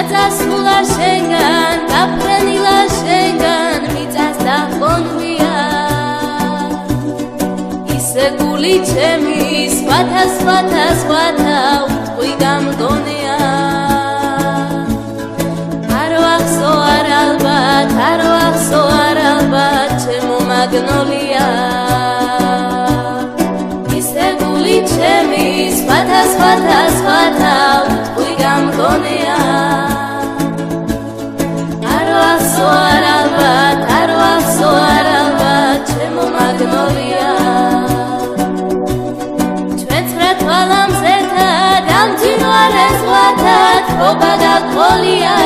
გაწასულა შენგან გაფრენილა შენგან მიწას დახონვია ისე გული ჩემი სხვათა უთყვი გამგონია არ ვახსო არ ალბათ ჩემო მაგნოლია ისე გული ჩემი სხვათა უთყვი გამგონია არ ვახსო არ ალბათ ჩემო მაგნოლია ჩვენცხრა თვალამზეთა დამძინვარე ზღვათა თბობა გაგყოლია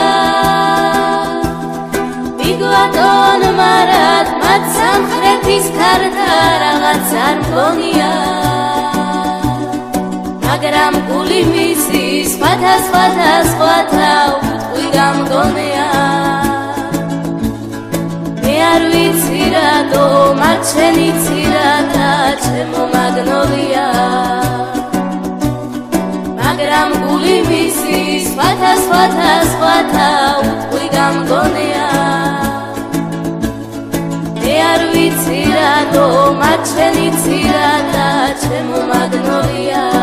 ვიგვატონ მარად მათ სამხრეთის ქართა რაღაც არ მგონია მაგრამ გული მისი სხვათა უთყვი გამგონია მე არ ვიცი რატო მათ შენი ცირათა ჩემო მაგნოლია მაგრამ გული მისი სხვათა უთყვი გამგონია მე არ ვიცი რატო მათ შენი ცირათა ჩემო მაგნოლია